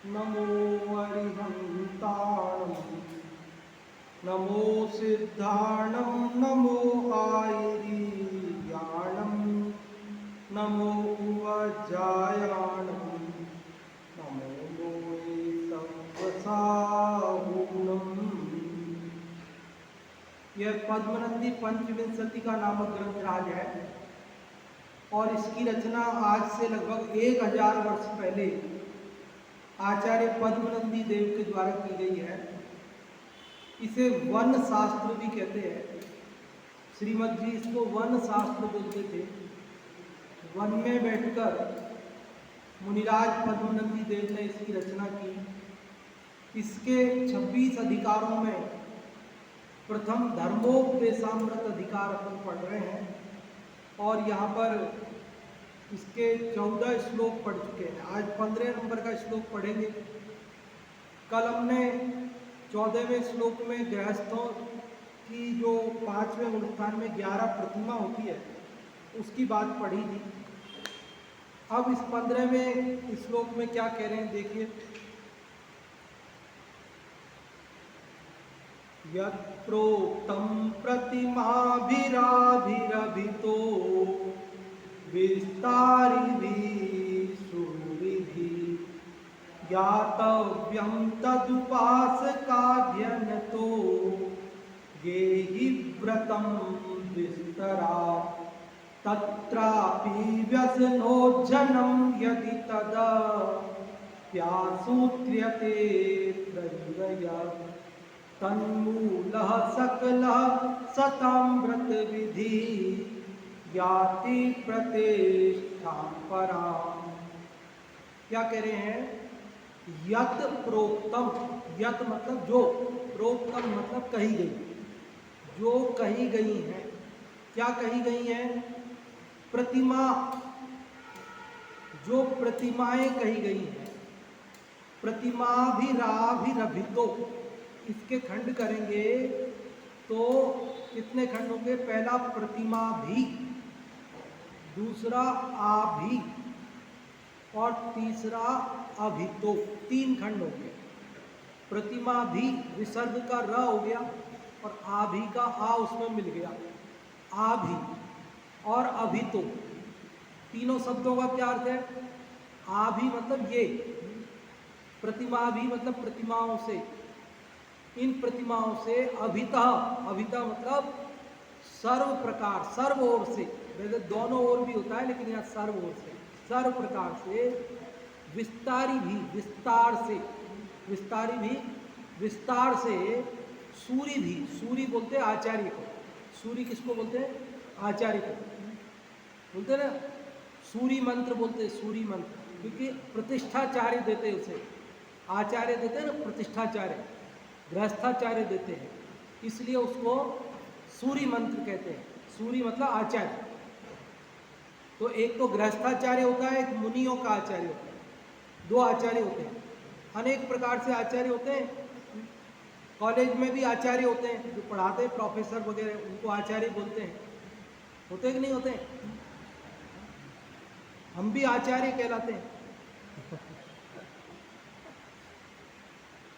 नमो अरिहन्ताणं नमो सिद्धाणं नमो आयर्याणं नमो उवज्जायाणं नमो लोये सव्वसाहूणम्। यह पद्मनंदी पंचविंशति का नामक ग्रंथ राज है और इसकी रचना आज से लगभग 1000 वर्ष पहले आचार्य पद्मनंदी देव के द्वारा की गई है। इसे वन शास्त्र भी कहते हैं। श्रीमद जी इसको वन शास्त्र बोलते थे। वन में बैठकर मुनिराज पद्मनंदी देव ने इसकी रचना की। इसके 26 अधिकारों में प्रथम धर्मोपदेशामृत अधिकार अपन पढ़ रहे हैं और यहाँ पर इसके 14 श्लोक पढ़ चुके हैं। आज 15 नंबर का श्लोक पढ़ेंगे। कल हमने 14वें श्लोक में गृहस्थों की जो 5वें अनुष्ठान में 11 प्रतिमा होती है उसकी बात पढ़ी थी। अब इस 15वें श्लोक में क्या कह रहे हैं देखिए। यत्प्रोक्तं प्रतिमाभिराभिरभितो विस्तारिभिः सुविधिः ज्ञातव्यं तदुपासकाभ्यनतो गेहि व्रतं विस्तरात् तत्रापि व्यसनोज्जनं यदि तदप्यासूत्र्यते त्रय्यत् तन्मूलः सकलः सतामृत विधि याति प्रतिष्ठां पराम्। क्या कह रहे हैं? यत प्रोक्तम, यत मतलब जो, प्रोक्तम मतलब कही गई, जो कही गई है। क्या कही गई है? प्रतिमा, जो प्रतिमाएं कही गई हैं। प्रतिमाभिराभिरभितो, इसके खंड करेंगे तो कितने खंड होंगे? पहला प्रतिमा भी, दूसरा आभि और तीसरा अभितो, 3 खंड होंगे। प्रतिमा भी विसर्ग का र हो गया और आभि का आ उसमें मिल गया, आभि और अभितो। तीनों शब्दों का क्या अर्थ है? आभि मतलब ये, प्रतिमा भी मतलब प्रतिमाओं से, इन प्रतिमाओं से अभिता, अभिता मतलब सर्व प्रकार, सर्व ओर से। वैसे दोनों ओर भी होता है लेकिन यहाँ सर्व ओर से, सर्व प्रकार से। विस्तारी भी, विस्तार से, विस्तारी भी विस्तार से। सूरी भी, सूरी बोलते हैं आचार्य को। सूरी किसको बोलते हैं? आचार्य को बोलते हैं ना। सूरी मंत्र बोलते हैं, सूरी मंत्र, क्योंकि प्रतिष्ठाचार्य देते हैं उसे। आचार्य देते हैं ना, प्रतिष्ठाचार्य, गृहस्थाचार्य देते हैं, इसलिए उसको सूरी मंत्र कहते हैं। सूरी मतलब आचार्य। तो एक तो गृहस्थाचार्य होता है, एक मुनियों का आचार्य होता है। 2 आचार्य होते हैं। अनेक प्रकार से आचार्य होते हैं। कॉलेज में भी आचार्य होते हैं, जो पढ़ाते हैं, प्रोफेसर वगैरह, उनको आचार्य बोलते हैं। होते कि नहीं होते? हम भी आचार्य कहलाते हैं।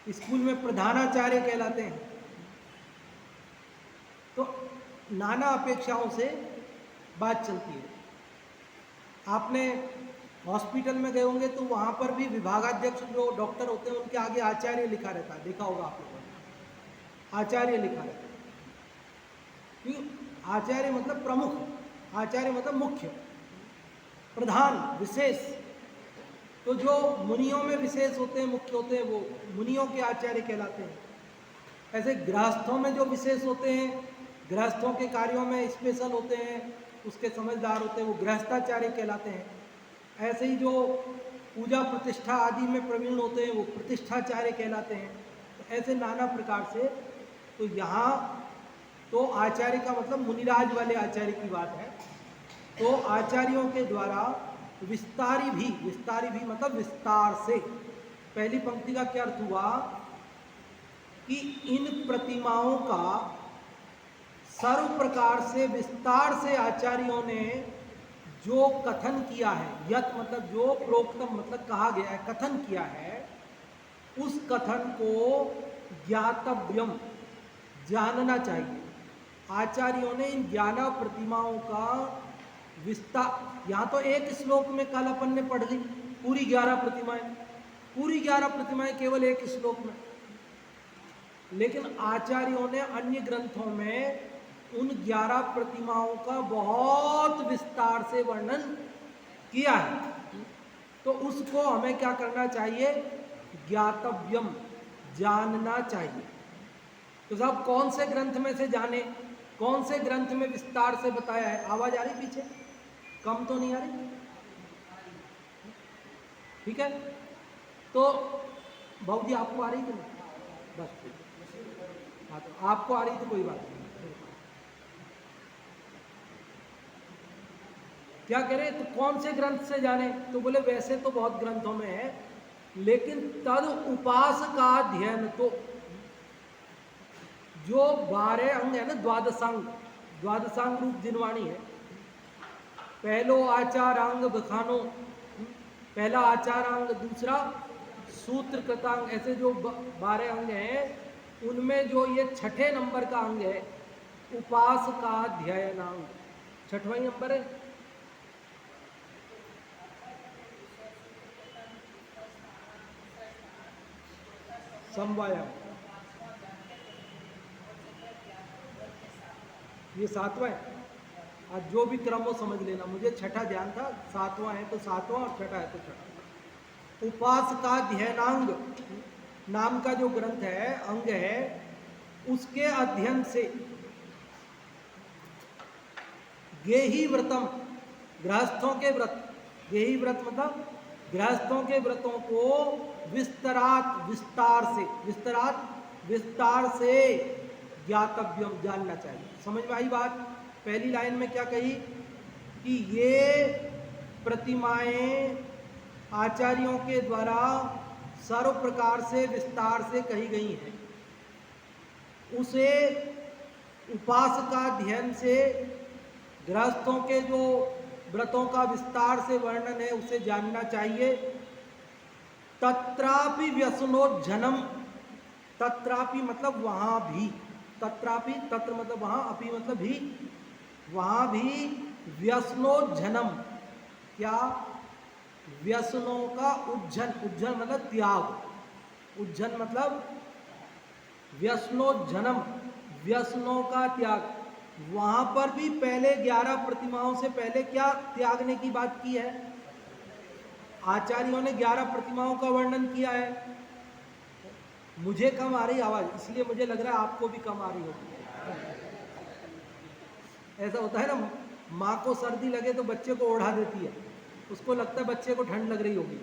स्कूल में प्रधानाचार्य कहलाते हैं। तो नाना अपेक्षाओं से बात चलती है। आपने हॉस्पिटल में गए होंगे तो वहाँ पर भी विभागाध्यक्ष जो डॉक्टर होते हैं उनके आगे आचार्य लिखा रहता है, देखा होगा आप लोगों ने, आचार्य लिखा रहता है। क्यों? आचार्य मतलब प्रमुख, आचार्य मतलब मुख्य, प्रधान, विशेष। तो जो मुनियों में विशेष होते हैं, मुख्य होते हैं, वो मुनियों के आचार्य कहलाते हैं। ऐसे गृहस्थों में जो विशेष होते हैं, गृहस्थों के कार्यों में स्पेशल होते हैं, उसके समझदार होते हैं, वो गृहस्थाचार्य कहलाते हैं। ऐसे ही जो पूजा प्रतिष्ठा आदि में प्रवीण होते हैं वो प्रतिष्ठाचार्य कहलाते हैं। तो ऐसे नाना प्रकार से। तो यहाँ तो आचार्य का मतलब मुनिराज वाले आचार्य की बात है। तो आचार्यों के द्वारा विस्तारी भी, विस्तारी भी मतलब विस्तार से। पहली पंक्ति का क्या अर्थ हुआ कि इन प्रतिमाओं का सर्व प्रकार से विस्तार से आचार्यों ने जो कथन किया है, यत मतलब जो, प्रोक्तम मतलब कहा गया है, कथन किया है, उस कथन को ज्ञातव्यम, जानना चाहिए। आचार्यों ने इन 11 प्रतिमाओं का विस्तार, यहाँ तो एक श्लोक में कल अपन ने पढ़ ली पूरी 11 प्रतिमाएं, पूरी 11 प्रतिमाएं केवल एक श्लोक में, लेकिन आचार्यों ने अन्य ग्रंथों में उन 11 प्रतिमाओं का बहुत विस्तार से वर्णन किया है। तो उसको हमें क्या करना चाहिए? ज्ञातव्यम, जानना चाहिए। तो साहब कौन से ग्रंथ में से जाने, कौन से ग्रंथ में विस्तार से बताया है? आवाज आ रही पीछे? कम तो नहीं आ रही? ठीक है, तो भाऊ जी आपको आ रही कि नहीं? बस हाँ, तो आपको आ रही तो कोई बात नहीं। क्या कह रहे? तो कौन से ग्रंथ से जाने? तो बोले वैसे तो बहुत ग्रंथों में है, लेकिन तद उपासकाध्ययन तो जो 12 अंग है ना, द्वादशांग रूप जिनवाणी है। पहलो आचारांग बखानो, पहला आचारांग, दूसरा सूत्र कृतांग, ऐसे जो 12 अंग हैं उनमें जो ये छठे नंबर का अंग है उपासकाध्ययनांग, छठवां नंबर है। समवायाम, ये 7वां है। आज जो भी क्रम हो समझ लेना, मुझे छठा ध्यान था, 7वां है तो 7वां और छठा है तो छठा। उपासकाध्ययनांग नाम का जो ग्रंथ है, अंग है, उसके अध्ययन से गेही व्रतम, गृहस्थों के व्रत, गेही व्रत मतलब गृहस्थों के व्रतों को विस्तार से ज्ञातव्यम, जानना चाहिए। समझ में आई बात? पहली लाइन में क्या कही कि ये प्रतिमाएं आचार्यों के द्वारा सर्व प्रकार से विस्तार से कही गई हैं, उसे उपासकाध्ययन से गृहस्थों के जो व्रतों का विस्तार से वर्णन है उसे जानना चाहिए। तत्रापि व्यसनोज्जनम, तत्रापि मतलब वहां भी, तत्रापि, तत्र मतलब वहां, अपि मतलब भी, वहां भी व्यसनोज्जनम, क्या? व्यसनों का उज्जन, उज्जन मतलब त्याग, उज्जन मतलब व्यसनोज्जनम, व्यसनों का त्याग। वहां पर भी पहले 11 प्रतिमाओं से पहले क्या त्यागने की बात की है? आचार्यों ने 11 प्रतिमाओं का वर्णन किया है। मुझे कम आ रही आवाज, इसलिए मुझे लग रहा है आपको भी कम आ रही होगी। ऐसा होता है ना, माँ को सर्दी लगे तो बच्चे को ओढ़ा देती है, उसको लगता है बच्चे को ठंड लग रही होगी,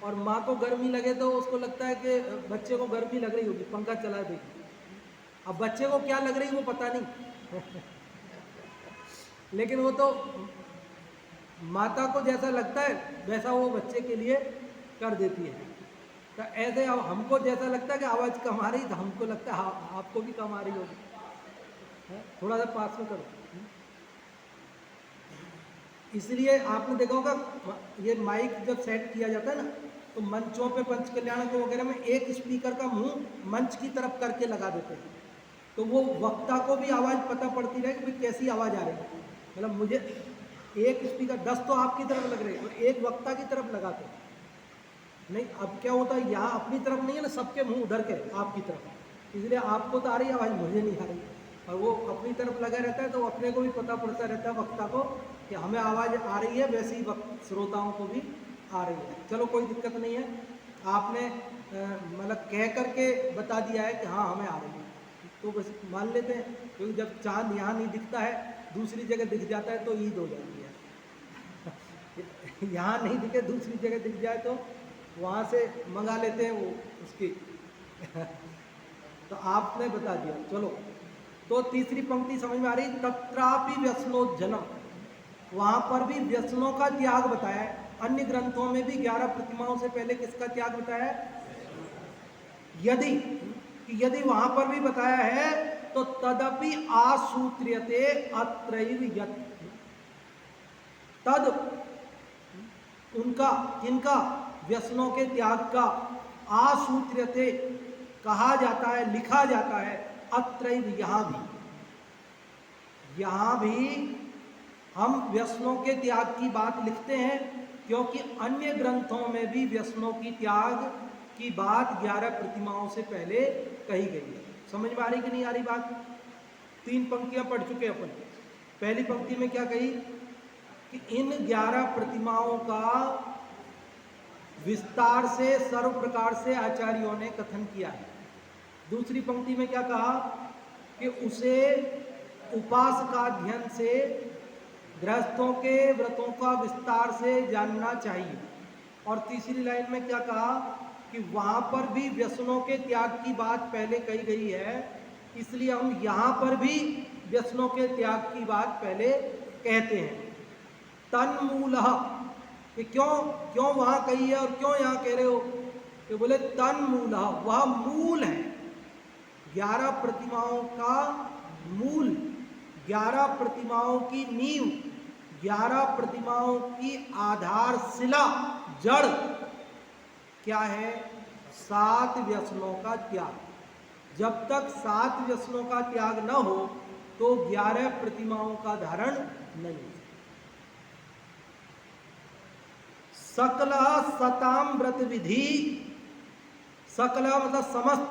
और माँ को गर्मी लगे तो उसको लगता है कि बच्चे को गर्मी लग रही होगी, पंखा चला देगी। अब बच्चे को क्या लग रही है वो पता नहीं लेकिन वो तो माता को जैसा लगता है वैसा वो बच्चे के लिए कर देती है। तो ऐसे अब हमको जैसा लगता है कि आवाज़ कम आ रही, तो हमको लगता है आपको भी कम आ रही होगी। थोड़ा सा पास में करो। इसलिए आपने देखा होगा ये माइक जब सेट किया जाता है ना, तो मंचों पे पंच कल्याण को वगैरह में एक स्पीकर का मुंह मंच की तरफ करके लगा देते हैं, तो वो वक्ता को भी आवाज़ पता पड़ती रहे कि भाई कैसी आवाज़ आ रही है। मतलब मुझे एक स्पीकर 10 तो आपकी तरफ लग रहे हैं और एक वक्ता की तरफ लगाते हैं। नहीं, अब क्या होता है, यहाँ अपनी तरफ नहीं है ना, सबके मुंह उधर के आपकी तरफ, इसलिए आपको तो आ रही है आवाज़, मुझे नहीं आ रही, और वो अपनी तरफ लगा रहता है तो अपने को भी पता पड़ता रहता है वक्ता को कि हमें आवाज़ आ रही है, वैसे ही श्रोताओं को भी आ रही है। चलो कोई दिक्कत नहीं है, आपने मतलब कह करके बता दिया है कि हाँ हमें आ रही है, तो बस मान लेते हैं। क्योंकि जब चांद यहाँ नहीं दिखता है, दूसरी जगह दिख जाता है तो ईद हो जाती है यहाँ नहीं दिखे, दूसरी जगह दिख जाए तो वहाँ से मंगा लेते हैं वो उसकी तो आपने बता दिया। चलो, तो तीसरी पंक्ति समझ में आ रही, तत्रापि व्यसनोज्जनम, वहाँ पर भी व्यसनों का त्याग बताया है। अन्य ग्रंथों में भी 11 प्रतिमाओं से पहले किसका त्याग बताया है? यदि वहां पर भी बताया है तो तदपि आसूत्र्यते अत्रैव यत्, तद उनका, इनका व्यसनों के त्याग का आसूत्र्यते कहा जाता है, लिखा जाता है, अत्रैव यहाँ भी हम व्यसनों के त्याग की बात लिखते हैं, क्योंकि अन्य ग्रंथों में भी व्यसनों की त्याग की बात 11 प्रतिमाओं से पहले कही गई है। समझ में आ रही कि नहीं आ रही बात? 3 पंक्तियां पढ़ चुके अपन। पहली पंक्ति में क्या कही कि इन 11 प्रतिमाओं का विस्तार से सर्व प्रकार से आचार्यों ने कथन किया है। दूसरी पंक्ति में क्या कहा कि उसे उपासकाध्ययन से गृहस्थों के व्रतों का विस्तार से जानना चाहिए। और तीसरी लाइन में क्या कहा कि वहां पर भी व्यसनों के त्याग की बात पहले कही गई है, इसलिए हम यहाँ पर भी व्यसनों के त्याग की बात पहले कहते हैं। तन्मूलः, कि क्यों वहां कही है और क्यों यहाँ कह रहे हो? कि बोले तन्मूलः, वह मूल है 11 प्रतिमाओं का मूल, 11 प्रतिमाओं की नींव, 11 प्रतिमाओं की आधारशिला, जड़ क्या है? 7 व्यसनों का त्याग। जब तक 7 व्यसनों का त्याग न हो तो 11 प्रतिमाओं का धारण नहीं हो। सकल सताम व्रत विधि, सकल मतलब समस्त,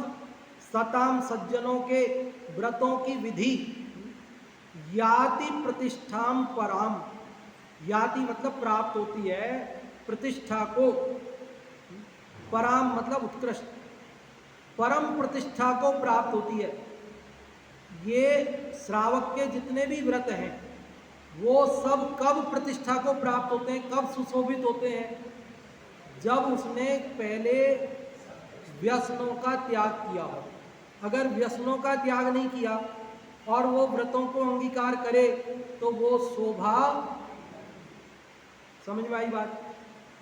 सताम सज्जनों के व्रतों की विधि, याति प्रतिष्ठाम पराम, याति मतलब प्राप्त होती है, प्रतिष्ठा को, पराम मतलब उत्कृष्ट, परम प्रतिष्ठा को प्राप्त होती है। ये श्रावक के जितने भी व्रत हैं वो सब कब प्रतिष्ठा को प्राप्त होते हैं, कब सुशोभित होते हैं? जब उसने पहले व्यसनों का त्याग किया हो। अगर व्यसनों का त्याग नहीं किया और वो व्रतों को अंगीकार करे तो वो शोभा, समझ में आई बात?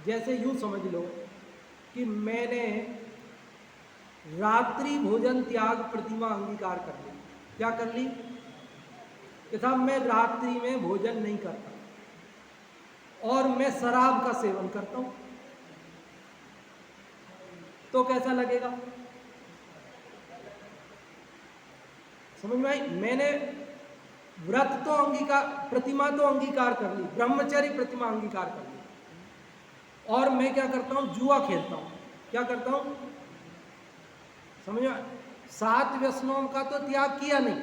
जैसे यूं समझ लो कि मैंने रात्रि भोजन त्याग प्रतिमा अंगीकार कर ली। क्या कर ली? यथा मैं रात्रि में भोजन नहीं करता और मैं शराब का सेवन करता हूं, तो कैसा लगेगा? समझ में आई? मैंने व्रत तो अंगीकार, प्रतिमा तो अंगीकार कर ली, ब्रह्मचर्य प्रतिमा अंगीकार कर ली, और मैं क्या करता हूं? जुआ खेलता हूं। क्या करता हूं? समझ में? 7 व्यसनों का तो त्याग किया नहीं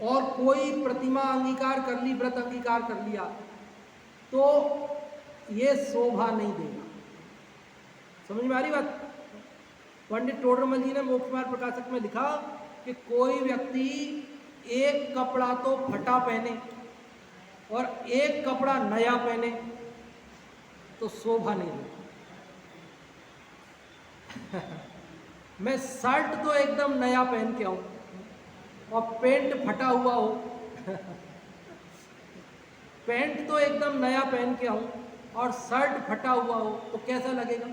और कोई प्रतिमा अंगीकार कर ली, व्रत अंगीकार कर लिया, तो ये शोभा नहीं देगा। समझ में आ रही बात? पंडित टोडरमल जी ने मोक्षमार्ग प्रकाशक में लिखा कि कोई व्यक्ति एक कपड़ा तो फटा पहने और एक कपड़ा नया पहने तो शोभा नहीं देगा। मैं शर्ट तो एकदम नया पहन के आऊं और पेंट फटा हुआ हो पैंट तो एकदम नया पहन के आऊं और शर्ट फटा हुआ हो तो कैसा लगेगा?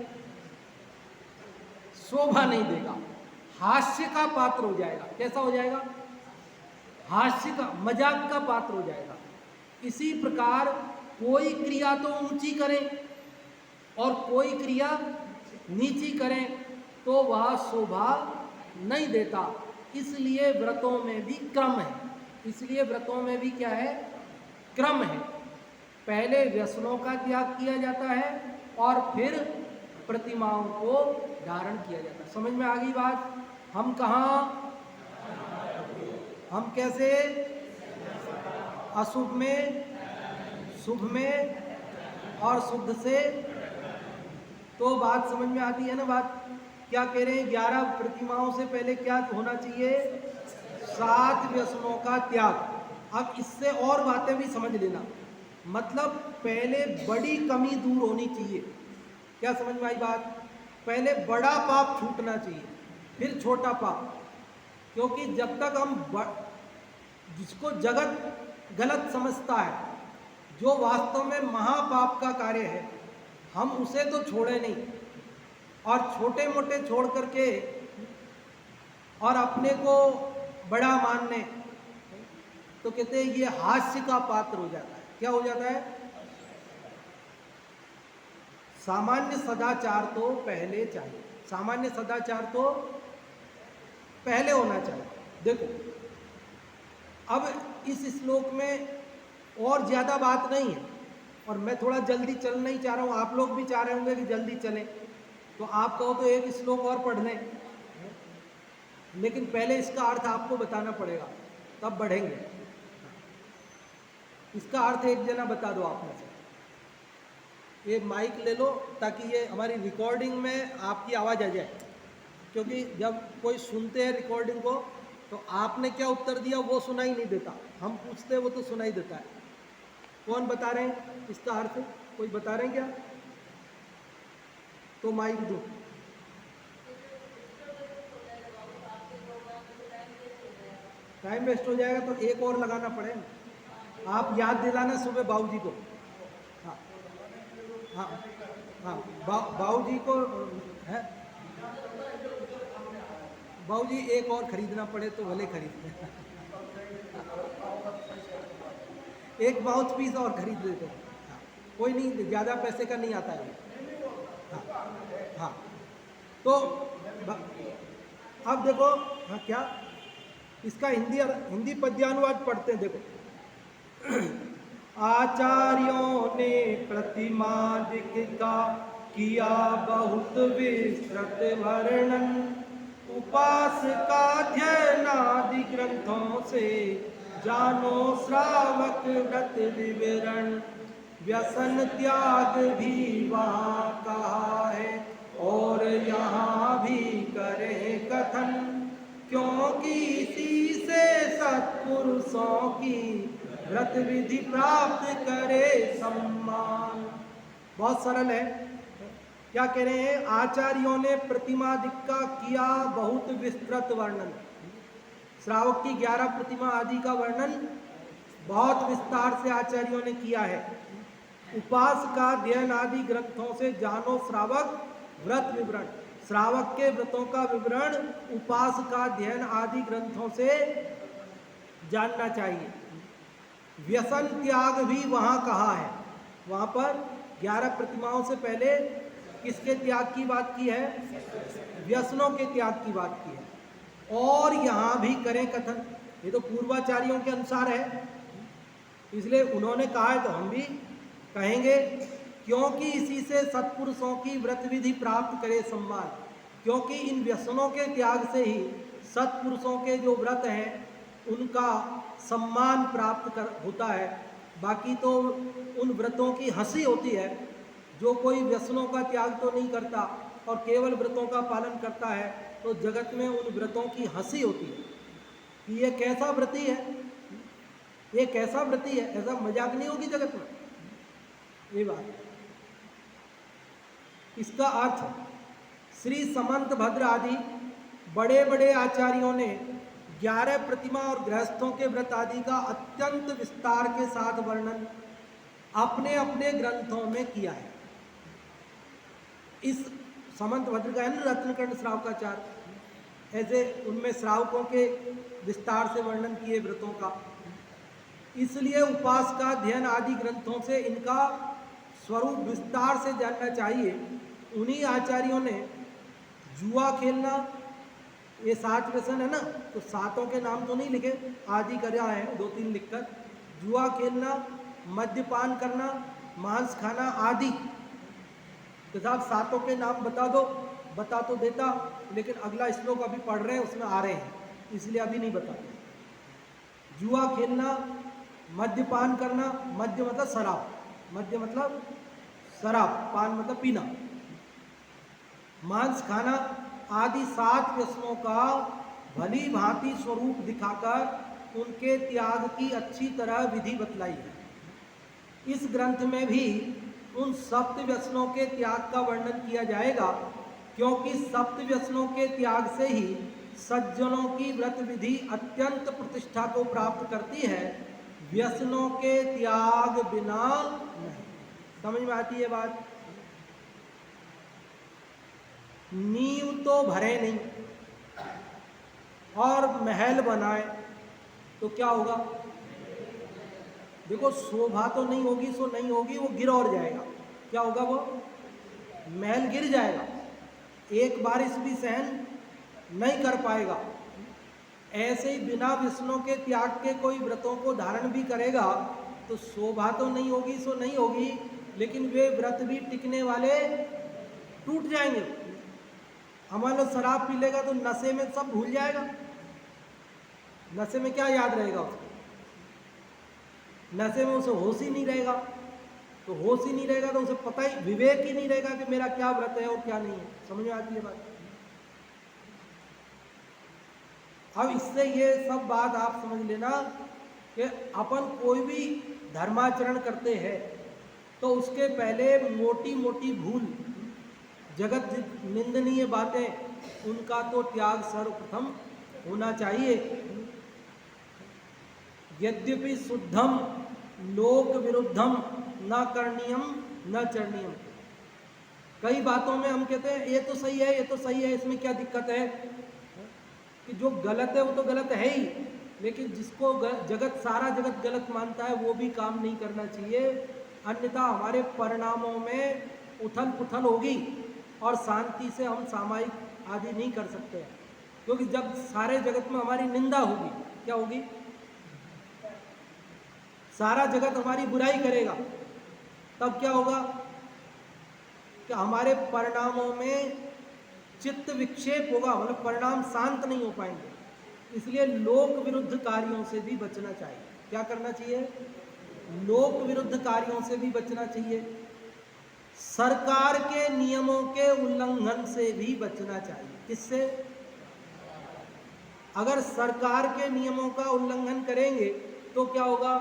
शोभा नहीं देगा, हास्य का पात्र हो जाएगा। कैसा हो जाएगा? हास्य का, मजाक का पात्र हो जाएगा। इसी प्रकार कोई क्रिया तो ऊंची करें और कोई क्रिया नीची करें तो वह शोभा नहीं देता। इसलिए व्रतों में भी क्रम है। इसलिए व्रतों में भी क्या है? क्रम है। पहले व्यसनों का त्याग किया जाता है और फिर प्रतिमाओं को धारण किया जाता है। समझ में आ गई बात? हम कहाँ, हम कैसे? अशुभ में, शुभ में और शुद्ध से। तो बात समझ में आती है ना? बात क्या कह रहे हैं? 11 प्रतिमाओं से पहले क्या होना चाहिए? 7 व्यसनों का त्याग। अब इससे और बातें भी समझ लेना, मतलब पहले बड़ी कमी दूर होनी चाहिए। क्या समझ में आई बात? पहले बड़ा पाप छूटना चाहिए, फिर छोटा पाप। क्योंकि जब तक हम जिसको जगत गलत समझता है, जो वास्तव में महापाप का कार्य है, हम उसे तो छोड़े नहीं, और छोटे मोटे छोड़ करके और अपने को बड़ा मानने, तो कहते हैं ये हास्य का पात्र हो जाता है। क्या हो जाता है? सामान्य सदाचार तो पहले चाहिए। सामान्य सदाचार तो पहले होना चाहिए। देखो अब इस श्लोक में और ज़्यादा बात नहीं है, और मैं थोड़ा जल्दी चल नहीं चाह रहा हूँ, आप लोग भी चाह रहे होंगे कि जल्दी चलें, तो आप कहो तो एक श्लोक और पढ़ लें, लेकिन पहले इसका अर्थ आपको बताना पड़ेगा, तब बढ़ेंगे। इसका अर्थ एक जना बता दो आप में से, ये माइक ले लो ताकि ये हमारी रिकॉर्डिंग में आपकी आवाज़ आ जाए, क्योंकि जब कोई सुनते हैं रिकॉर्डिंग को तो आपने क्या उत्तर दिया वो सुनाई नहीं देता, हम पूछते हैं वो तो सुनाई देता है। कौन बता रहे हैं इसका अर्थ? कोई बता रहे हैं क्या? तो माइक दो। टाइम वेस्ट हो जाएगा तो एक और लगाना पड़ेगा। आप याद दिलाना सुबह बाबूजी को। हाँ हाँ हाँ, बाबूजी को है, बाबूजी एक और खरीदना पड़े तो भले खरीद लें, एक माउथ पीस और खरीद लेते हैं। हाँ, कोई नहीं, ज़्यादा पैसे का नहीं आता है। हाँ हाँ, तो अब देखो, हाँ क्या इसका हिंदी पद्यानुवाद पढ़ते हैं। देखो, आचार्यों ने प्रतिमादिक का किया बहुत विस्तृत वर्णन, उपासका ध्यानादि ग्रंथों से जानो श्रावक व्रत विवरण, व्यसन त्याग भी वहाँ कहा है और यहाँ भी करें कथन, क्योंकि इसी से सत्पुरुषों की व्रत विधि प्राप्त करे सम्मान। बहुत सरल है। क्या कह रहे हैं? आचार्यों ने प्रतिमादिक का किया बहुत विस्तृत वर्णन, श्रावक की 11 प्रतिमा आदि का वर्णन बहुत विस्तार से आचार्यों ने किया है। उपास का अध्ययन आदि ग्रंथों से जानो श्रावक व्रत विवरण, श्रावक के व्रतों का विवरण उपास का अध्ययन आदि ग्रंथों से जानना चाहिए। व्यसन त्याग भी वहाँ कहा है, वहाँ पर 11 प्रतिमाओं से पहले किसके त्याग की बात की है? व्यसनों के त्याग की बात की है। और यहाँ भी करें कथन, ये तो पूर्वाचार्यों के अनुसार है, इसलिए उन्होंने कहा है तो हम भी कहेंगे, क्योंकि इसी से सत्पुरुषों की व्रत विधि प्राप्त करे सम्मान, क्योंकि इन व्यसनों के त्याग से ही सत्पुरुषों के जो व्रत हैं उनका सम्मान प्राप्त होता है। बाकी तो उन व्रतों की हंसी होती है, जो कोई व्यसनों का त्याग तो नहीं करता और केवल व्रतों का पालन करता है, तो जगत में उन व्रतों की हंसी होती है कि ये कैसा व्रती है, ये कैसा व्रती है, ऐसा मजाक नहीं होगी जगत में, ये बात। इसका अर्थ श्री समंत भद्र आदि बड़े बड़े आचार्यों ने 11 प्रतिमा और गृहस्थों के व्रत आदि का अत्यंत विस्तार के साथ वर्णन अपने अपने ग्रंथों में किया है। इस समंत भद्र का है ना रत्नकंड श्रावकाचार, ऐसे उनमें श्रावकों के विस्तार से वर्णन किए व्रतों का, इसलिए उपास का अध्ययन आदि ग्रंथों से इनका स्वरूप विस्तार से जानना चाहिए। उन्हीं आचार्यों ने जुआ खेलना, ये 7 व्यसन है ना, तो 7 के नाम तो नहीं लिखे, आदि कर है 2-3 लिखकर, जुआ खेलना, मद्यपान करना, मांस खाना आदि, तो साहब 7 के नाम बता दो, बता तो देता, लेकिन अगला श्लोक अभी पढ़ रहे हैं उसमें आ रहे हैं, इसलिए अभी नहीं बता। जुआ खेलना, मद्यपान करना, मद्य मतलब शराब, मद्य मतलब शराब, पान मतलब पीना, मांस खाना आदि 7 व्यसनों का भली भांति स्वरूप दिखाकर उनके त्याग की अच्छी तरह विधि बतलाई है। इस ग्रंथ में भी उन 7 व्यसनों के त्याग का वर्णन किया जाएगा, क्योंकि 7 व्यसनों के त्याग से ही सज्जनों की व्रत विधि अत्यंत प्रतिष्ठा को प्राप्त करती है, व्यसनों के त्याग बिना नहीं। समझ में आती है बात? नींव तो भरे नहीं और महल बनाए तो क्या होगा? देखो, शोभा तो नहीं होगी, सो नहीं होगी, वो गिर और जाएगा। क्या होगा? वो महल गिर जाएगा। एक बारिश भी सहन नहीं कर पाएगा। ऐसे ही बिना विष्णु के त्याग के कोई व्रतों को धारण भी करेगा तो शोभा तो नहीं होगी, सो नहीं होगी, लेकिन वे व्रत भी टिकने वाले टूट जाएंगे। हमारे लोग शराब पी लेगा तो नशे में सब भूल जाएगा, नशे में क्या याद रहेगा उसको, नशे में उसे होश ही नहीं रहेगा। तो होश ही नहीं रहेगा तो उसे पता ही, विवेक ही नहीं रहेगा कि मेरा क्या व्रत है और क्या नहीं है। समझ में आती है बात? अब इससे ये सब बात आप समझ लेना कि अपन कोई भी धर्माचरण करते हैं तो उसके पहले मोटी मोटी भूल, जगत निंदनीय बातें, उनका तो त्याग सर्वप्रथम होना चाहिए। यद्यपि शुद्धम लोक विरुद्धम न करणीयम न चरणीयम। कई बातों में हम कहते हैं ये तो सही है, ये तो सही है, इसमें क्या दिक्कत है, कि जो गलत है वो तो गलत है ही, लेकिन जिसको जगत, सारा जगत गलत मानता है वो भी काम नहीं करना चाहिए, अन्यथा हमारे परिणामों में उथल पुथल होगी और शांति से हम सामायिक आदि नहीं कर सकते हैं। क्योंकि जब सारे जगत में हमारी निंदा होगी, क्या होगी, सारा जगत हमारी बुराई करेगा, तब क्या होगा कि हमारे परिणामों में चित्त विक्षेप होगा, मतलब परिणाम शांत नहीं हो पाएंगे। इसलिए लोक विरुद्ध कार्यों से भी बचना चाहिए। क्या करना चाहिए? लोक विरुद्ध कार्यों से भी बचना चाहिए। सरकार के नियमों के उल्लंघन से भी बचना चाहिए। किससे? अगर सरकार के नियमों का उल्लंघन करेंगे तो क्या होगा,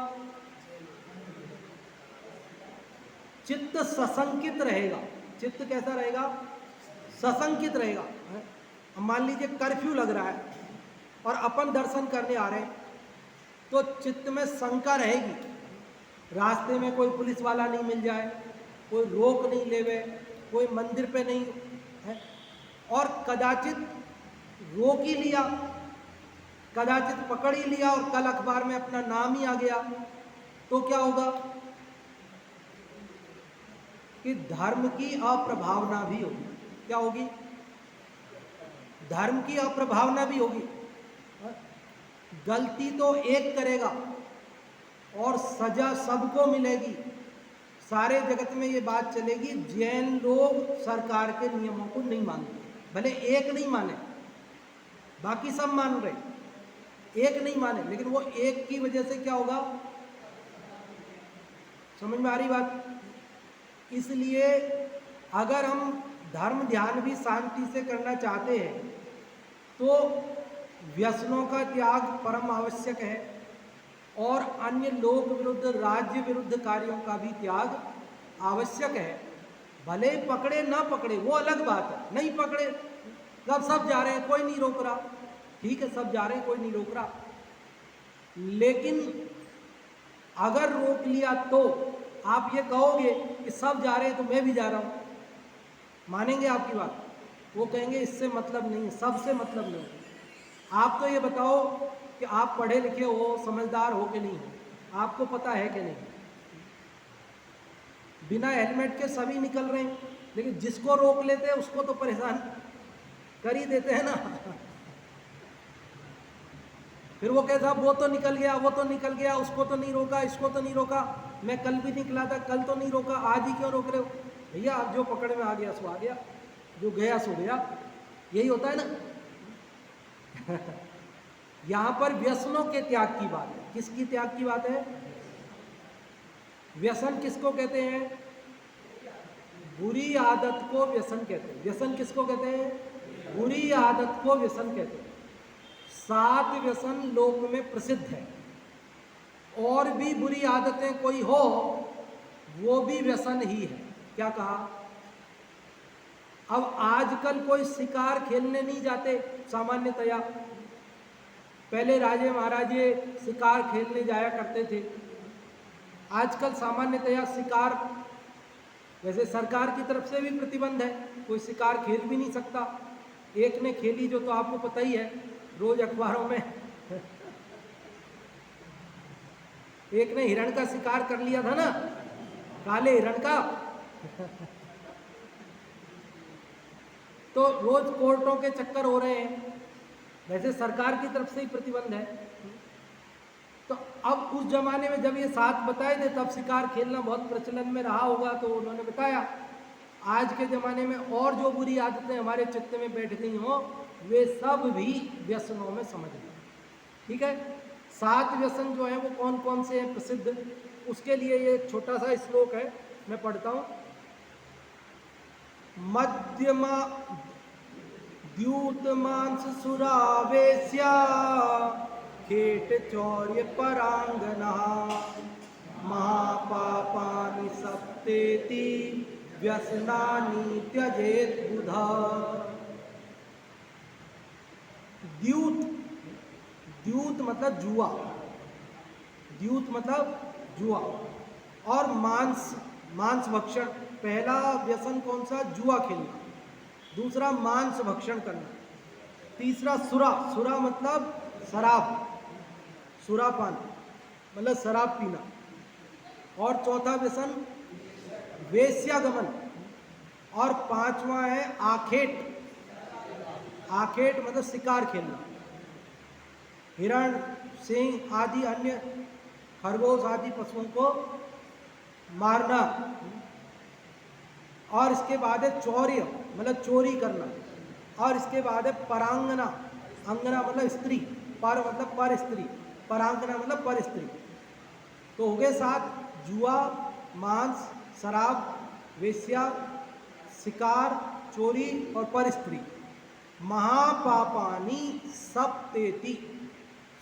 चित्त सशंकित रहेगा। चित्त कैसा रहेगा? सशंकित रहेगा। अब मान लीजिए कर्फ्यू लग रहा है और अपन दर्शन करने आ रहे हैं तो चित्त में शंका रहेगी, रास्ते में कोई पुलिस वाला नहीं मिल जाए, कोई रोक नहीं लेवे, कोई मंदिर पे नहीं है, और कदाचित रोक ही लिया, कदाचित पकड़ ही लिया और कल अखबार में अपना नाम ही आ गया, तो क्या होगा कि धर्म की अप्रभावना भी होगी। क्या होगी? धर्म की अप्रभावना भी होगी। गलती तो एक करेगा और सजा सबको मिलेगी। सारे जगत में ये बात चलेगी, जैन लोग सरकार के नियमों को नहीं मानते, भले एक नहीं माने, बाकी सब मान रहे, एक नहीं माने, लेकिन वो एक की वजह से क्या होगा, समझ में आ रही बात? इसलिए अगर हम धर्म ध्यान भी शांति से करना चाहते हैं तो व्यसनों का त्याग परम आवश्यक है और अन्य लोक विरुद्ध, राज्य विरुद्ध कार्यों का भी त्याग आवश्यक है। भले पकड़े ना पकड़े वो अलग बात है, नहीं पकड़े तब सब जा रहे हैं, कोई नहीं रोक रहा, ठीक है, सब जा रहे हैं, कोई नहीं रोक रहा, लेकिन अगर रोक लिया तो आप ये कहोगे कि सब जा रहे हैं तो मैं भी जा रहा हूं, मानेंगे आपकी बात? वो कहेंगे इससे मतलब नहीं है, सबसे मतलब नहीं है। आप तो ये बताओ कि आप पढ़े लिखे हो, समझदार हो कि नहीं हो, आपको पता है कि नहीं? बिना हेलमेट के सभी निकल रहे हैं, लेकिन जिसको रोक लेते हैं उसको तो परेशान कर ही देते हैं ना। फिर वो कहता वो तो निकल गया, वो तो निकल गया, उसको तो नहीं रोका, इसको तो नहीं रोका, मैं कल भी निकला था, कल तो नहीं रोका, आज ही क्यों रोक रहे हो? भैया आप जो पकड़ में आ गया सो आ गया, जो गया सो गया, यही होता है ना। यहां पर व्यसनों के त्याग की बात है। किसकी त्याग की बात है? व्यसन किसको कहते हैं? बुरी आदत को व्यसन कहते हैं। व्यसन किसको कहते हैं? बुरी आदत को व्यसन कहते हैं। 7 व्यसन लोक में प्रसिद्ध है, और भी बुरी आदतें कोई हो वो भी व्यसन ही है। क्या कहा? अब आजकल कोई शिकार खेलने नहीं जाते सामान्यतया, पहले राजे महाराजे शिकार खेलने जाया करते थे। आजकल सामान्यतया शिकार, वैसे सरकार की तरफ से भी प्रतिबंध है, कोई शिकार खेल भी नहीं सकता। एक ने खेली जो तो आपको पता ही है, रोज अखबारों में एक ने हिरण का शिकार कर लिया था ना, काले हिरण का। तो रोज कोर्टों के चक्कर हो रहे हैं, वैसे सरकार की तरफ से ही प्रतिबंध है। तो अब उस जमाने में जब ये 7 बताए थे तब शिकार खेलना बहुत प्रचलन में रहा होगा, तो उन्होंने बताया। आज के ज़माने में और जो बुरी आदतें हमारे चित्त में बैठ गई हों वे सब भी व्यसनों में समझ लें। ठीक है, 7 व्यसन जो हैं वो कौन कौन से हैं प्रसिद्ध, उसके लिए ये छोटा सा श्लोक है, मैं पढ़ता हूँ। मध्यमा द्यूत मांस सुरावेश्या खेट चौर्य परांगना महापापानि सप्तेति व्यसनानि त्यजेत बुधा। द्यूत, द्यूत मतलब जुआ, द्यूत मतलब जुआ, और मांस, मांस भक्षण। पहला व्यसन कौन सा? जुआ खेलना। दूसरा मांस भक्षण करना। तीसरा सुरा, सुरा मतलब शराब, सुरापान मतलब शराब पीना। और चौथा व्यसन वेश्यागमन। और पांचवा है आखेट, आखेट मतलब शिकार खेलना, हिरण, सिंह आदि अन्य खरगोश आदि पशुओं को मारना। और इसके बाद है चौर्य मतलब चोरी करना। और इसके बाद है परांगना, अंगना मतलब स्त्री, पर मतलब पर स्त्री, परांगना मतलब पर स्त्री। तो हो गए 7, जुआ, मांस, शराब, वेश्या, शिकार, चोरी और पर स्त्री। महापापानि सप्तेति,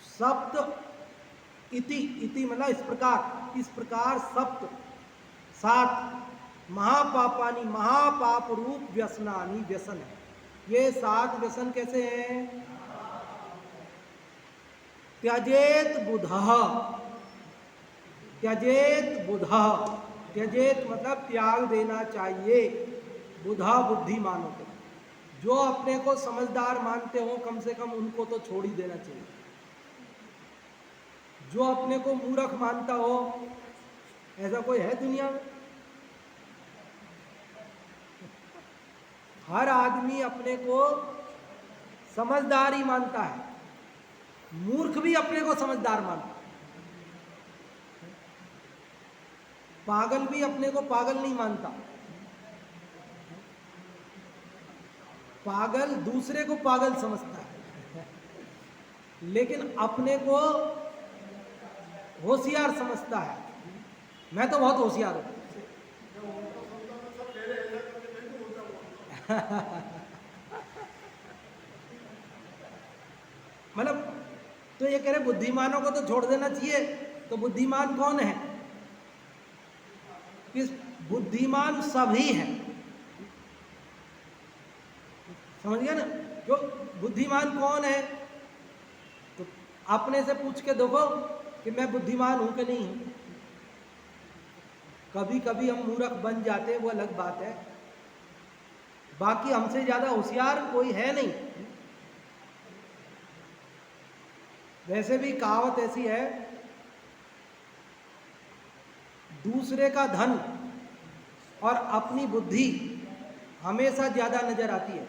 सप्त इति, इति मतलब इस प्रकार, इस प्रकार सप्त 7 महापापानि, महापाप रूप व्यसनानि, व्यसन है ये 7 व्यसन। कैसे हैं? त्यजेत बुधः, त्यजेत बुधः, त्यजेत मतलब त्याग देना चाहिए, बुधा बुद्धिमानों को। जो अपने को समझदार मानते हो कम से कम उनको तो छोड़ ही देना चाहिए। जो अपने को मूर्ख मानता हो, ऐसा कोई है दुनिया में? हर आदमी अपने को समझदार ही मानता है, मूर्ख भी अपने को समझदार मानता है, पागल भी अपने को पागल नहीं मानता। पागल दूसरे को पागल समझता है, लेकिन अपने को होशियार समझता है। मैं तो बहुत होशियार हूं। मतलब तो ये कह रहे बुद्धिमानों को तो छोड़ देना चाहिए। तो बुद्धिमान कौन है? किस? बुद्धिमान सभी है, समझ गया ना? क्यों? बुद्धिमान कौन है? तो अपने से पूछ के देखो कि मैं बुद्धिमान हूं कि नहीं हूं। कभी कभी हम मूर्ख बन जाते हैं, वो अलग बात है, बाकी हमसे ज्यादा होशियार कोई है नहीं। वैसे भी कहावत ऐसी है, दूसरे का धन और अपनी बुद्धि हमेशा ज्यादा नजर आती है।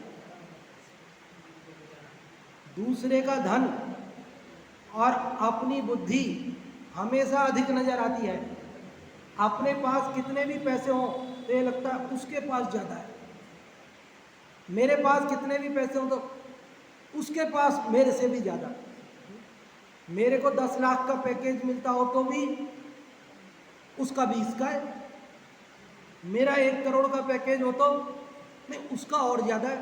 दूसरे का धन और अपनी बुद्धि हमेशा अधिक नजर आती है। अपने पास कितने भी पैसे हों तो ये लगता है उसके पास ज्यादा है, मेरे पास कितने भी पैसे हों तो उसके पास मेरे से भी ज्यादा। मेरे को 10 लाख का पैकेज मिलता हो तो भी उसका 20 का है, मेरा 1 करोड़ का पैकेज हो तो नहीं उसका और ज्यादा है।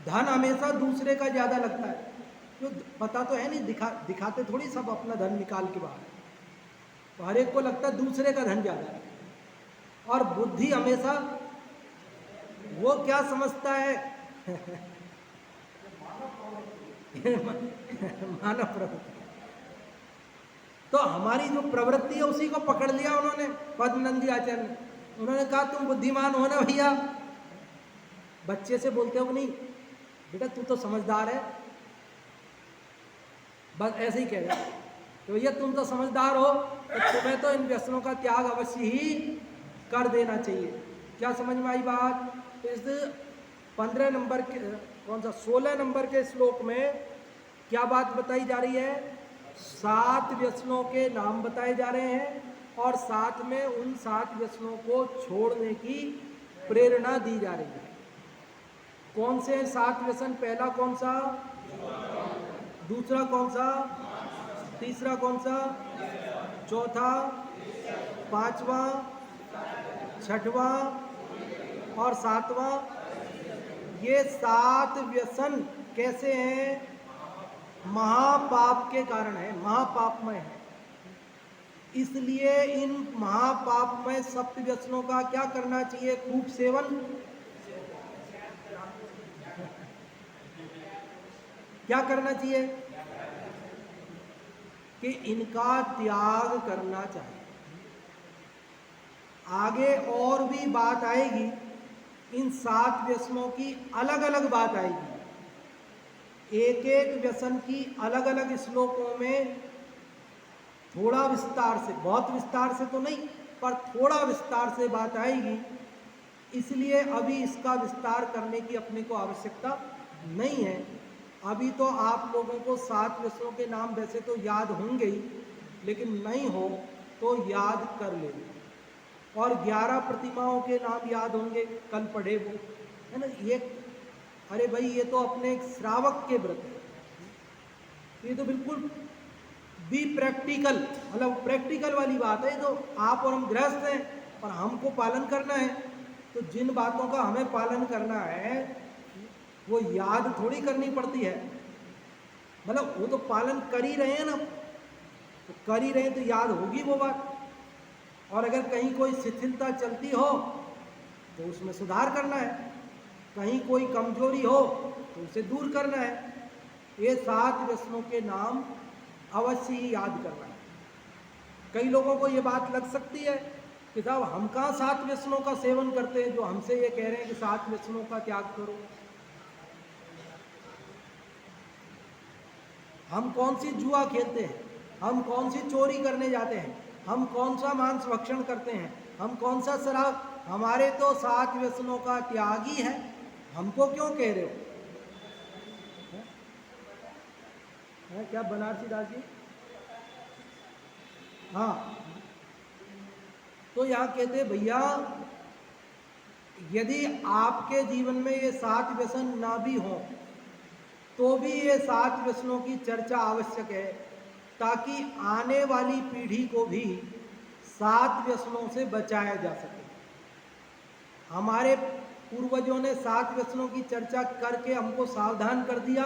धन हमेशा दूसरे का ज्यादा लगता है, जो पता तो है नहीं, दिखाते थोड़ी सब अपना धन निकाल के बाहर, तो हर एक को लगता है दूसरे का धन ज्यादा है। और बुद्धि हमेशा वो क्या समझता है मानव प्रवृत्ति। तो हमारी जो प्रवृत्ति है उसी को पकड़ लिया उन्होंने, पद्मनंदी आचार्य ने। उन्होंने कहा तुम बुद्धिमान हो ना भैया। बच्चे से बोलते हो नहीं बेटा तू तो समझदार है, बस ऐसे ही कह रहे तो भैया तुम तो समझदार हो, तो तुम्हें तो इन व्यसनों का त्याग अवश्य ही कर देना चाहिए। क्या समझ में आई बात? इस 15 नंबर के कौन सा 16 नंबर के श्लोक में क्या बात बताई जा रही है? 7 व्यसनों के नाम बताए जा रहे हैं और साथ में उन 7 व्यसनों को छोड़ने की प्रेरणा दी जा रही है। कौन से 7 व्यसन? पहला कौन सा? दूसरा कौन सा? तीसरा कौन सा? चौथा, पांचवा, छठवां और सातवां। ये 7 व्यसन कैसे हैं? महापाप के कारण है, महापापमय है। इसलिए इन महापापमय सप्त व्यसनों का क्या करना चाहिए? खूब सेवन। क्या करना चाहिए? कि इनका त्याग करना चाहिए। आगे और भी बात आएगी, इन 7 व्यसनों की अलग अलग बात आएगी। एक एक व्यसन की अलग अलग श्लोकों में थोड़ा विस्तार से, बहुत विस्तार से तो नहीं, पर थोड़ा विस्तार से बात आएगी। इसलिए अभी इसका विस्तार करने की अपने को आवश्यकता नहीं है। अभी तो आप लोगों को 7 व्यसनों के नाम वैसे तो याद होंगे ही, लेकिन नहीं हो तो याद कर लेंगे। और 11 प्रतिमाओं के नाम याद होंगे, कल पढ़े वो, है ना। ये अरे भाई, ये तो अपने श्रावक के व्रत है। ये तो बिल्कुल भी प्रैक्टिकल, मतलब प्रैक्टिकल वाली बात है। तो आप और हम गृहस्थ हैं और हमको पालन करना है, तो जिन बातों का हमें पालन करना है वो याद थोड़ी करनी पड़ती है। मतलब वो तो पालन कर ही रहे हैं ना, तो कर ही रहे हैं तो याद होगी वो बात। और अगर कहीं कोई शिथिलता चलती हो तो उसमें सुधार करना है, कहीं कोई कमजोरी हो तो उसे दूर करना है। ये 7 व्यसनों के नाम अवश्य ही याद करना है। कई लोगों को ये बात लग सकती है कि साहब हम कहाँ 7 व्यसनों का सेवन करते हैं जो हमसे ये कह रहे हैं कि 7 व्यसनों का त्याग करो। हम कौन सी जुआ खेलते हैं, हम कौन सी चोरी करने जाते हैं, हम कौन सा मांस भक्षण करते हैं, हम कौन सा शराब, हमारे तो 7 व्यसनों का त्याग ही है। हमको क्यों कह रहे हो? है क्या बनारसी दास जी? हाँ, तो यहाँ कहते भैया, यदि आपके जीवन में ये 7 व्यसन ना भी हों तो भी ये 7 व्यसनों की चर्चा आवश्यक है, ताकि आने वाली पीढ़ी को भी 7 व्यसनों से बचाया जा सके। हमारे पूर्वजों ने 7 व्यसनों की चर्चा करके हमको सावधान कर दिया,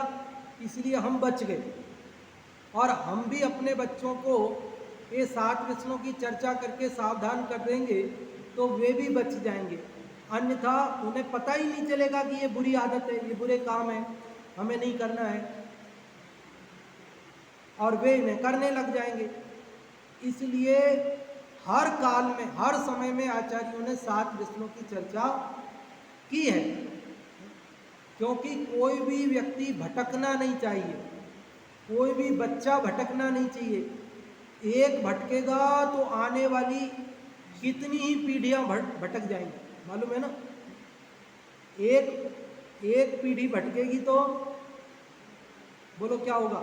इसलिए हम बच गए। और हम भी अपने बच्चों को ये 7 व्यसनों की चर्चा करके सावधान कर देंगे तो वे भी बच जाएंगे। अन्यथा उन्हें पता ही नहीं चलेगा कि ये बुरी आदत है, ये बुरे काम है, हमें नहीं करना है, और वे इन्हें करने लग जाएंगे। इसलिए हर काल में, हर समय में आचार्यों ने 7 व्यसनों की चर्चा की है, क्योंकि कोई भी व्यक्ति भटकना नहीं चाहिए, कोई भी बच्चा भटकना नहीं चाहिए। एक भटकेगा तो आने वाली कितनी ही पीढ़ियां भटक जाएंगी, मालूम है ना। एक पीढ़ी भटकेगी तो बोलो क्या होगा?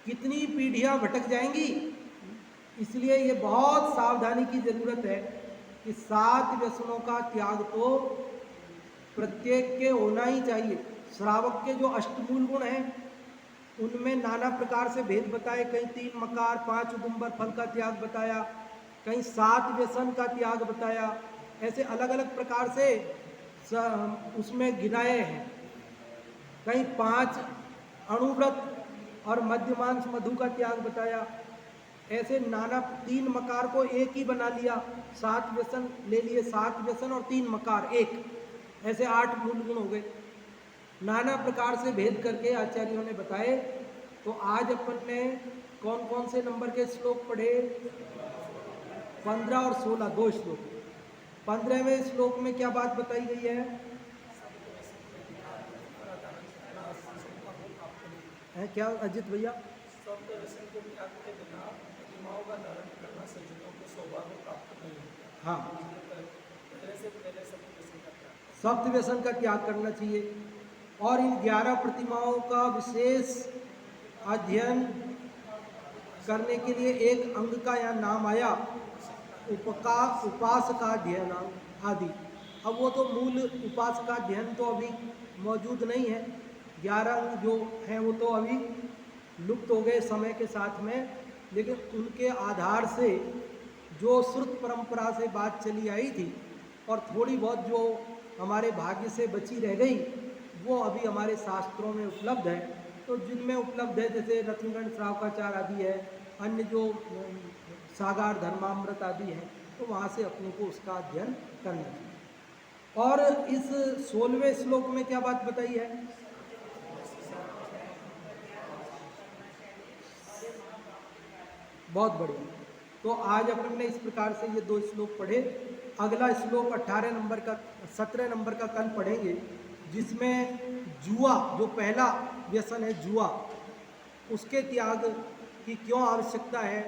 कितनी पीढ़ियां भटक जाएंगी। इसलिए ये बहुत सावधानी की जरूरत है कि 7 व्यसनों का त्याग तो प्रत्येक के होना ही चाहिए। श्रावक के जो अष्टमूल गुण हैं उनमें नाना प्रकार से भेद बताए, कहीं 3 मकार 5 उदुम्बर फल का त्याग बताया, कहीं 7 व्यसन का त्याग बताया, ऐसे अलग अलग प्रकार से उसमें गिनाए हैं। कहीं 5 अणुव्रत और मध्यमांश मधु का त्याग बताया। ऐसे नाना 3 मकार को एक ही बना लिया, 7 व्यसन ले लिए, 7 व्यसन और 3 मकार एक, ऐसे 8 मूल गुण हो गए। नाना प्रकार से भेद करके आचार्यों ने बताए। तो आज अपन ने कौन कौन से नंबर के श्लोक पढ़े? 15 और 16, 2 श्लोक। 15वें श्लोक में क्या बात बताई गई है? क्या अजित भैया? शब्द व्यसन को त्याग के बिना प्रतिमाओं का धारण करना सज्जनों को सौभाग्य प्राप्त नहीं होता। हाँ, पहले से पहले सब व्यसन का त्याग। सप्त व्यसन का त्याग करना चाहिए। और इन 11 प्रतिमाओं का विशेष अध्ययन करने के लिए एक अंग का यहाँ नाम आया, उपासकाध्ययन आदि। अब वो तो मूल उपासकाध्ययन तो अभी मौजूद नहीं है, 11 अंग जो हैं वो तो अभी लुप्त हो गए समय के साथ में, लेकिन उनके आधार से जो श्रुत परंपरा से बात चली आई थी और थोड़ी बहुत जो हमारे भाग्य से बची रह गई, वो अभी हमारे शास्त्रों में उपलब्ध है। तो जिनमें उपलब्ध है जैसे रत्नगण श्रावकाचार आदि है, अन्य जो सागार धर्मामृत आदि हैं, तो वहाँ से अपने को उसका अध्ययन करना चाहिए। और इस 16वें श्लोक में क्या बात बताई है? बहुत बढ़िया। तो आज अपन ने इस प्रकार से ये 2 श्लोक पढ़े। अगला श्लोक 18 नंबर का 17 नंबर का कल पढ़ेंगे, जिसमें जुआ, जो पहला व्यसन है जुआ, उसके त्याग की क्यों आवश्यकता है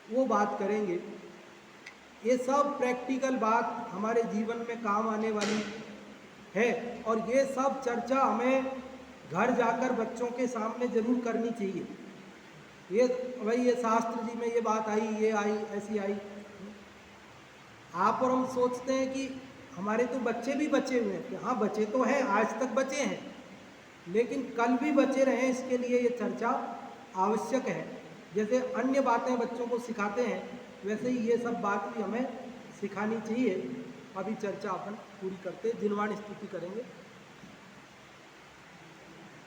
वो बात करेंगे। ये सब प्रैक्टिकल बात हमारे जीवन में काम आने वाली है और ये सब चर्चा हमें घर जाकर बच्चों के सामने जरूर करनी चाहिए। ये भाई ये शास्त्र जी में ये बात आई, ये आई, ऐसी आई। आप और हम सोचते हैं कि हमारे तो बच्चे भी बचे हुए हैं, कि हाँ बचे तो हैं, आज तक बचे हैं, लेकिन कल भी बचे रहें, इसके लिए ये चर्चा आवश्यक है। जैसे अन्य बातें बच्चों को सिखाते हैं, वैसे ही ये सब बात भी हमें सिखानी चाहिए। अभी चर्चा अपन पूरी करते, जिनवाणी स्तुति करेंगे।